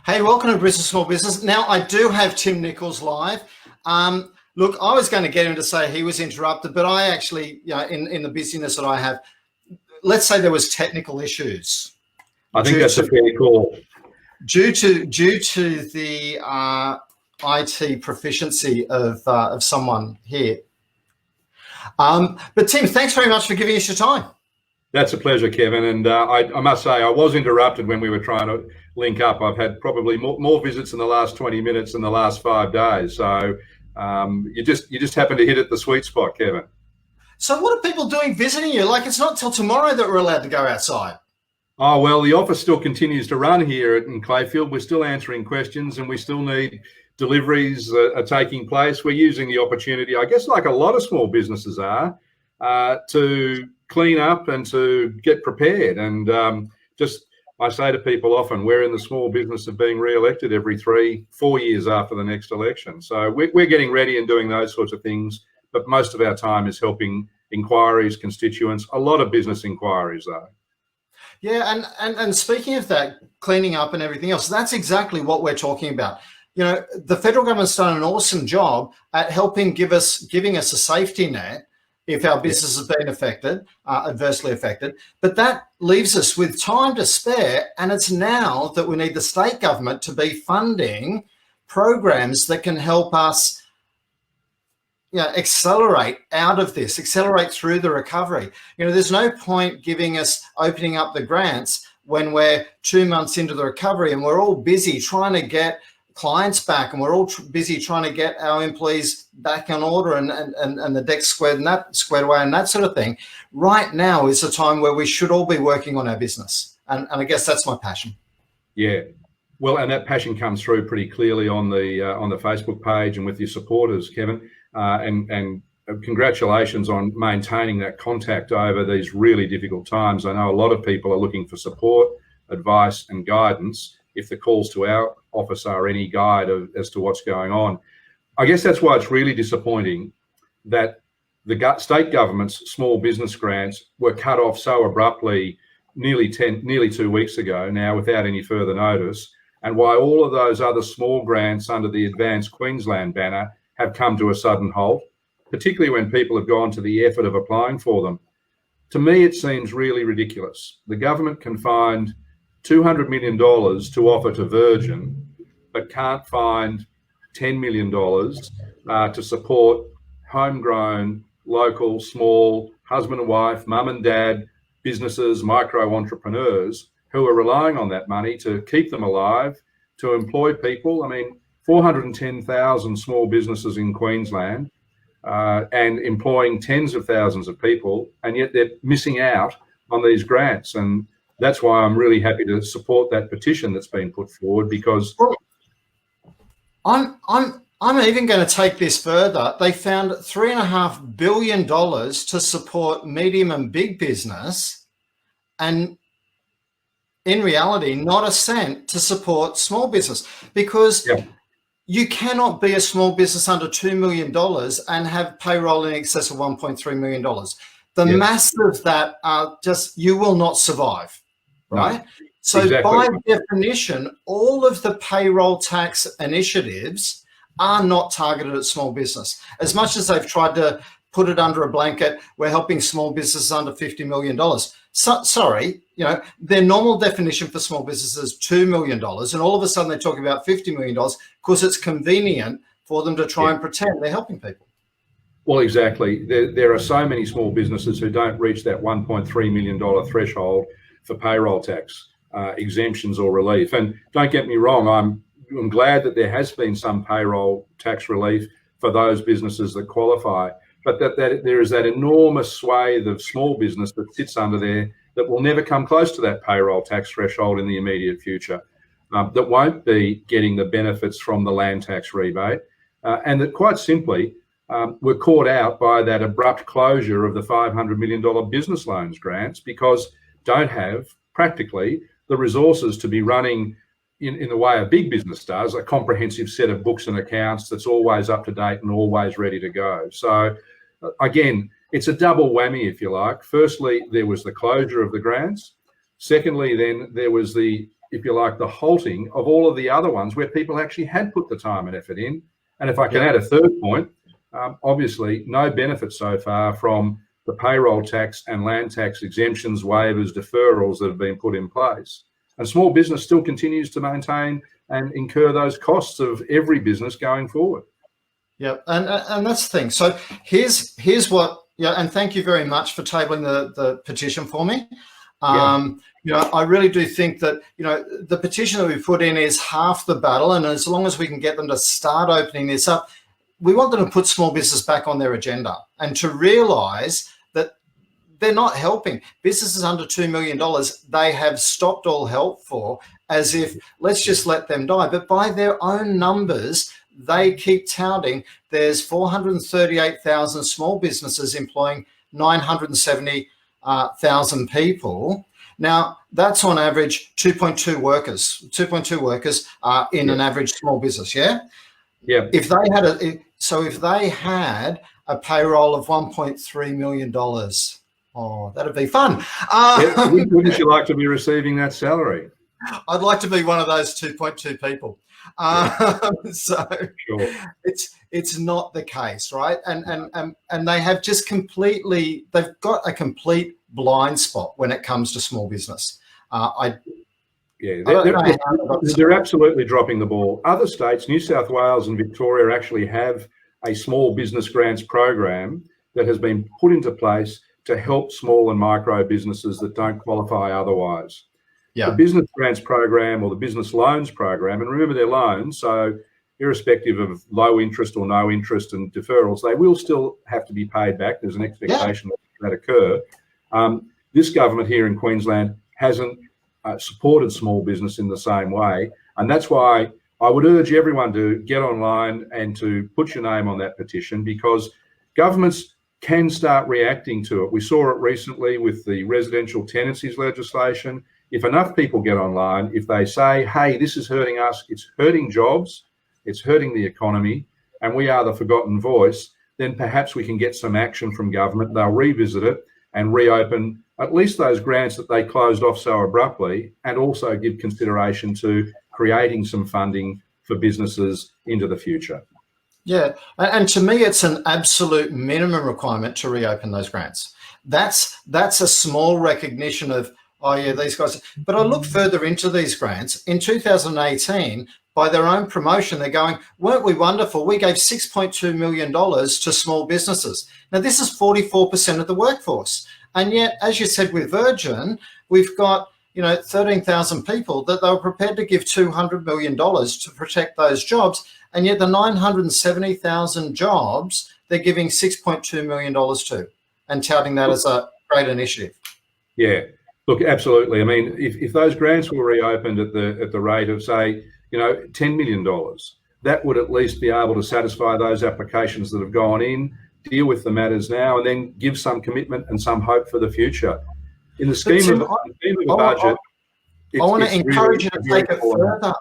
Hey, welcome to Bristol Small Business. Now, I do have Tim Nicholls live. Look, I was going to get him to say he was interrupted, but I actually, in the busyness that I have, let's say there was technical issues. I think that's a fair call. Due to the IT proficiency of someone here. But Tim, thanks very much for giving us your time. That's a pleasure, Kevin. And I must say, I was interrupted when we were trying to link up. I've had probably more visits in the last 20 minutes than the last 5 days. So you just happen to hit at the sweet spot, Kevin. So what are people doing visiting you? Like, it's not till tomorrow that we're allowed to go outside. Oh, well, the office still continues to run here in Clayfield. We're still answering questions and we still need deliveries are taking place. We're using the opportunity, I guess, like a lot of small businesses are, to clean up and to get prepared. And I say to people often, we're in the small business of being re-elected every 3-4 years after the next election. So we're getting ready and doing those sorts of things. But most of our time is helping inquiries, constituents, a lot of business inquiries though. Yeah, and speaking of that, cleaning up and everything else, that's exactly what we're talking about. You know, the federal government's done an awesome job at giving us a safety net if our business has been adversely affected. But that leaves us with time to spare, and it's now that we need the state government to be funding programs that can help us accelerate out of this, accelerate through the recovery. There's no point opening up the grants when we're 2 months into the recovery and we're all busy trying to get clients back and we're all busy trying to get our employees back in order and the deck squared away and that sort of thing. Right now is the time where we should all be working on our business. And I guess that's my passion. Yeah. Well, and that passion comes through pretty clearly on the Facebook page and with your supporters, Kevin. And congratulations on maintaining that contact over these really difficult times. I know a lot of people are looking for support, advice and guidance if the calls to our office are any guide as to what's going on. I guess that's why it's really disappointing that the state government's small business grants were cut off so abruptly nearly 2 weeks ago now without any further notice, and why all of those other small grants under the Advanced Queensland banner have come to a sudden halt, particularly when people have gone to the effort of applying for them. To me, it seems really ridiculous. The government can find $200 million to offer to Virgin, but can't find $10 million to support homegrown, local, small, husband and wife, mum and dad, businesses, micro entrepreneurs who are relying on that money to keep them alive, to employ people. I mean, 410,000 small businesses in Queensland and employing tens of thousands of people, and yet they're missing out on these grants. And that's why I'm really happy to support that petition that's been put forward, because I'm even going to take this further. They found $3.5 billion to support medium and big business, and in reality, not a cent to support small business, because you cannot be a small business under $2 million and have payroll in excess of $1.3 million. The mass of that are just, you will not survive, right? No, so exactly. By definition, all of the payroll tax initiatives are not targeted at small business. As much as they've tried to put it under a blanket, we're helping small businesses under $50 million. Sorry, their normal definition for small businesses is $2 million, and all of a sudden they're talking about $50 million because it's convenient for them to try and pretend they're helping people. Well, exactly. There are so many small businesses who don't reach that $1.3 million threshold for payroll tax exemptions or relief. And don't get me wrong, I'm glad that there has been some payroll tax relief for those businesses that qualify, but that there is that enormous swathe of small business that sits under there that will never come close to that payroll tax threshold in the immediate future, that won't be getting the benefits from the land tax rebate, and that quite simply were caught out by that abrupt closure of the $500 million business loans grants, because don't have practically the resources to be running in the way a big business does, a comprehensive set of books and accounts that's always up to date and always ready to go. So again, it's a double whammy, if you like. Firstly, there was the closure of the grants. Secondly, then there was the if you like, the halting of all of the other ones where people actually had put the time and effort in. And if I can add a third point, obviously no benefit so far from the payroll tax and land tax exemptions, waivers, deferrals that have been put in place. And small business still continues to maintain and incur those costs of every business going forward. Yeah, and that's the thing. So here's what, and thank you very much for tabling the petition for me. I really do think that, the petition that we put in is half the battle, and as long as we can get them to start opening this up, we want them to put small business back on their agenda and to realise that they're not helping. Businesses under $2 million, they have stopped all help for, as if, let's just let them die. But by their own numbers, they keep touting there's 438,000 small businesses employing 970,000 people. Now, that's on average 2.2 workers in an average small business, yeah? Yeah. If they had a payroll of $1.3 million, oh, that'd be fun. Wouldn't you like to be receiving that salary? I'd like to be one of those 2.2 people. So sure. It's not the case, right? And they have just they've got a complete blind spot when it comes to small business. They're absolutely dropping the ball. Other states, New South Wales and Victoria, actually have a small business grants program that has been put into place to help small and micro businesses that don't qualify otherwise. The business grants program or the business loans program, and remember they're loans, so irrespective of low interest or no interest and deferrals, they will still have to be paid back. There's an expectation that occur. This government here in Queensland hasn't supported small business in the same way, and that's why I would urge everyone to get online and to put your name on that petition, because governments can start reacting to it. We saw it recently with the residential tenancies legislation. If enough people get online, if they say, hey, this is hurting us, it's hurting jobs, it's hurting the economy, and we are the forgotten voice, then perhaps we can get some action from government. They'll revisit it and reopen at least those grants that they closed off so abruptly, and also give consideration to creating some funding for businesses into the future. Yeah, and to me, it's an absolute minimum requirement to reopen those grants. That's a small recognition of, oh yeah, these guys. But I look further into these grants. In 2018, by their own promotion, they're going, weren't we wonderful? We gave $6.2 million to small businesses. Now, this is 44% of the workforce. And yet, as you said with Virgin, we've got 13,000 people that they were prepared to give $200 million to protect those jobs. And yet the 970,000 jobs, they're giving $6.2 million to, and touting that as a great initiative. Yeah. Look, absolutely. I mean, if those grants were reopened at the rate of, say, $10 million, that would at least be able to satisfy those applications that have gone in, deal with the matters now, and then give some commitment and some hope for the future. In the scheme of a budget, I want to encourage you to take it further.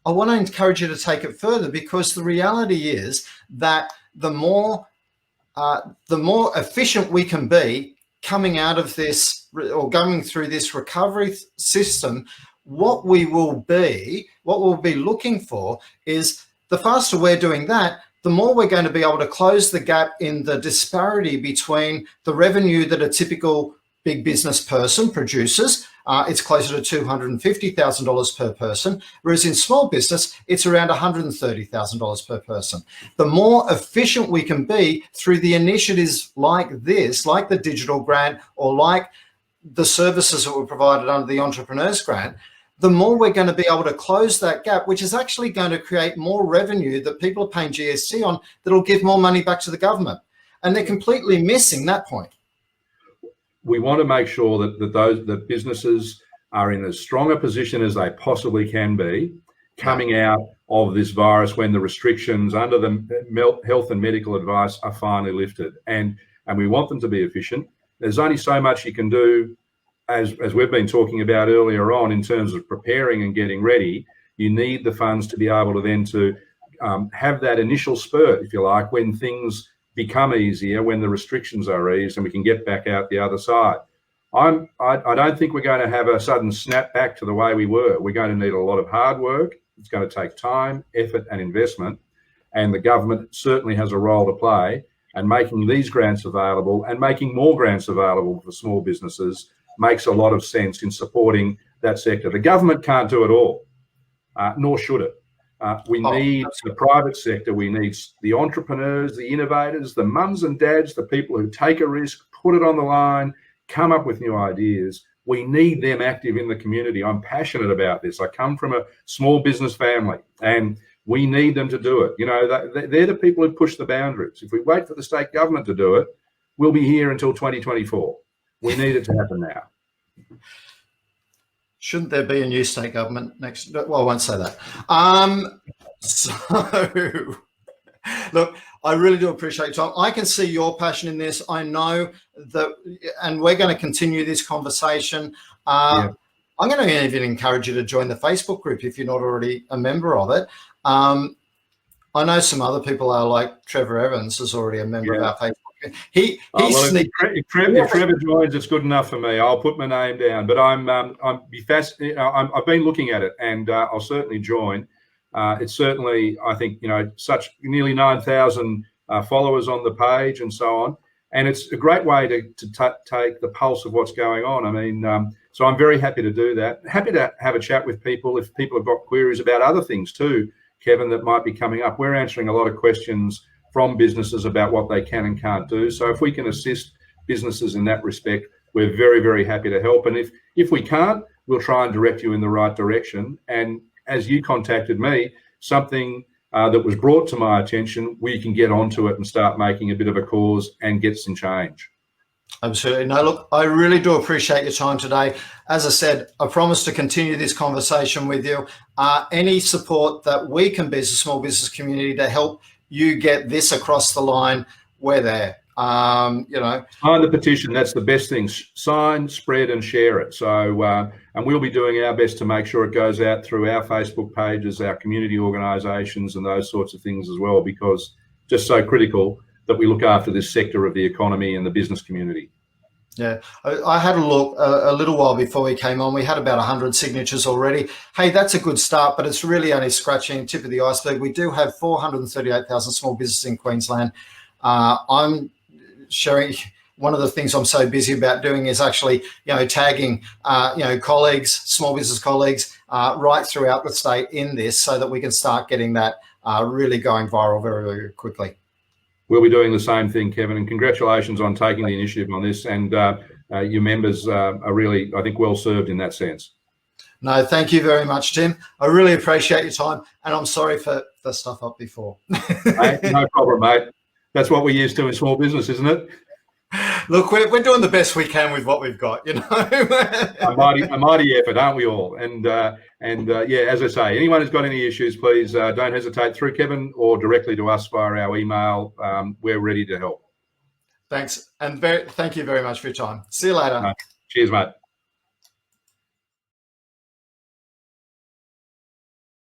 I want to encourage you to take it further, because the reality is that the more efficient we can be coming out of this or going through this recovery system, what we'll be looking for is, the faster we're doing that, the more we're going to be able to close the gap in the disparity between the revenue that a typical big business person produces. It's closer to $250,000 per person, whereas in small business, it's around $130,000 per person. The more efficient we can be through the initiatives like this, like the digital grant or like the services that were provided under the Entrepreneurs Grant, the more we're going to be able to close that gap, which is actually going to create more revenue that people are paying GST on, that'll give more money back to the government. And they're completely missing that point. We want to make sure that businesses are in as strong a position as they possibly can be coming out of this virus, when the restrictions under the health and medical advice are finally lifted. And we want them to be efficient. There's only so much you can do, as we've been talking about earlier on, in terms of preparing and getting ready. You need the funds to be able to then have that initial spurt, if you like, when things become easier, when the restrictions are eased and we can get back out the other side. I don't think we're going to have a sudden snap back to the way we were. We're going to need a lot of hard work. It's going to take time, effort and investment. And the government certainly has a role to play, and making these grants available and making more grants available for small businesses makes a lot of sense in supporting that sector. The government can't do it all, nor should it. We need the private sector. We need the entrepreneurs, the innovators, the mums and dads, the people who take a risk, put it on the line, come up with new ideas. We need them active in the community. I'm passionate about this. I come from a small business family, and we need them to do it. You know, they're the people who push the boundaries. If we wait for the state government to do it, we'll be here until 2024. We need it to happen now. Shouldn't there be a new state government next? Well, I won't say that. So, look, I really do appreciate your time. I can see your passion in this. I know that, and we're going to continue this conversation. Yeah. I'm going to even encourage you to join the Facebook group if you're not already a member of it. I know some other people are, like Trevor Evans is already a member of our Facebook. If Trevor joins, it's good enough for me. I'll put my name down. But I've been looking at it, and I'll certainly join. It's certainly, I think, you know, such nearly 9,000 followers on the page and so on, and it's a great way to take the pulse of what's going on. I mean, so I'm very happy to do that. Happy to have a chat with people if people have got queries about other things too, Kevin, that might be coming up. We're answering a lot of questions from businesses about what they can and can't do. So if we can assist businesses in that respect, we're very, very happy to help. And if we can't, we'll try and direct you in the right direction. And as you contacted me, something that was brought to my attention, we can get onto it and start making a bit of a cause and get some change. Absolutely. No, look, I really do appreciate your time today. As I said, I promise to continue this conversation with you. Any support that we can be as a small business community to help you get this across the line, we're there. You know, sign the petition. That's the best thing. Sign, spread, and share it. So, and we'll be doing our best to make sure it goes out through our Facebook pages, our community organisations, and those sorts of things as well, because just so critical that we look after this sector of the economy and the business community. Yeah, I had a look a little while before we came on. We had about 100 signatures already. Hey, that's a good start, but it's really only scratching the tip of the iceberg. We do have 438,000 small businesses in Queensland. I'm sharing, one of the things I'm so busy about doing is actually, you know, tagging, you know, colleagues, small business colleagues, right throughout the state in this, so that we can start getting that really going viral very, very quickly. We'll be doing the same thing, Kevin, and congratulations on taking the initiative on this. And your members are really, I think, well served in that sense. No, thank you very much, Tim. I really appreciate your time, and I'm sorry for the stuff up before. Hey, no problem, mate. That's what we're used to in small business, isn't it? Look, we're doing the best we can with what we've got, you know. a mighty effort, aren't we all? And yeah, as I say, anyone who's got any issues, please don't hesitate through Kevin or directly to us via our email. We're ready to help. Thanks, and thank you very much for your time. See you later. Cheers, mate.